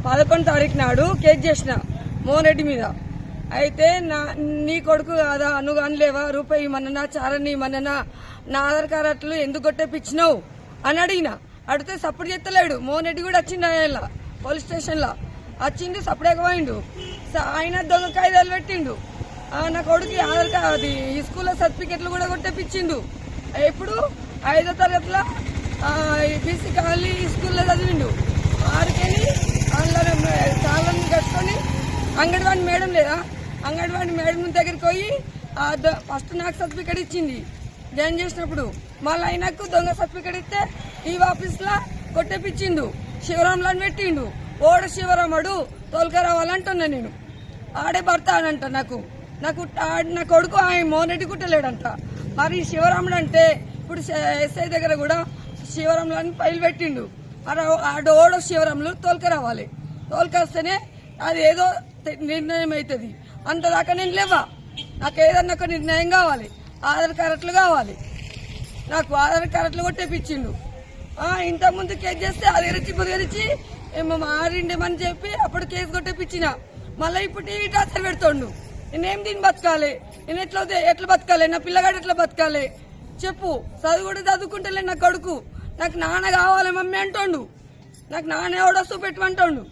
11 తారీఖు నాడు కేక్ చేసిన మోహన్ రెడ్డి మీద. అయితే నీ కొడుకు కాదా, నువ్వు అనలేవా రూపాయి ఇమ్మన్నా చారని ఇమ్మన్నా, నా ఆధార్ కార్డు అట్లు ఎందుకు కొట్టేపించినావు అని అడిగితే సపోర్ట్ చేస్తలేడు. మోహన్ రెడ్డి కూడా వచ్చిండు ఆయన పోలీస్ స్టేషన్ లో వచ్చిండు, సపరేట్గా పోయిండు. ఆయన దొంగ కాయిదాలు పెట్టిండు. నా కొడుకు ఆధార్ కార్డు అది ఈ స్కూల్లో సర్టిఫికెట్లు కూడా కొట్టేపించిండు. ఇప్పుడు 5వ తరగతిలో బీసీ కాలనీ స్కూల్లో చదివిండు. ఆడికెళ్ళి చాలని కట్టుకొని అంగన్వాడీ మేడం లేదా, అంగన్వాడీ మేడం దగ్గరికి పోయి ఫస్ట్ నాకు సర్టిఫికెట్ ఇచ్చింది జాయిన్ చేసినప్పుడు. మళ్ళీ ఆయనకు దొంగ సర్టిఫికెట్ ఇస్తే ఈ ఆఫీస్లో కొట్టేపించిండు. శివరాంలో పెట్టిండు. ఓడ శివరాముడు తోలుకరావాలంటున్నా నేను. ఆడే భర్త అనంట నాకు నా కొడుకు ఆయన మోహన్ రెడ్డి కుట్టలేడంట. మరి శివరాముడు అంటే ఇప్పుడు ఎస్ఐ దగ్గర కూడా శివరాములు అని ఫైల్ పెట్టిండు. మరి ఓడ శివరాములు తోలుకరావాలి. తోలుకొస్తేనే అది ఏదో నిర్ణయం అవుతుంది. అంతదాకా నేను లేవా. నాకు ఏదన్నా ఒక నిర్ణయం కావాలి. ఆధార్ కార్డులు కావాలి. నాకు ఆధార్ కార్డులు కొట్టేపించిండు. ఇంతకుముందు కేసు చేస్తే అది బుదిగరిచి మారిండేమని చెప్పి అప్పుడు కేసు కొట్టేపించిన. మళ్ళీ ఇప్పుడు టీవీ టార్చర్ పెడుతుండు. నేనేం దీన్ని బతకాలి, నేను ఎట్లా బతకాలి, నా పిల్లగాడు ఎట్లా బతకాలి చెప్పు. చదువు కూడా చదువుకుంటలే నా కొడుకు. నాకు నాన్న కావాలి మమ్మీ అంటుండు. నాకు నాన్న ఎవడొస్తూ పెట్టమంటుండు.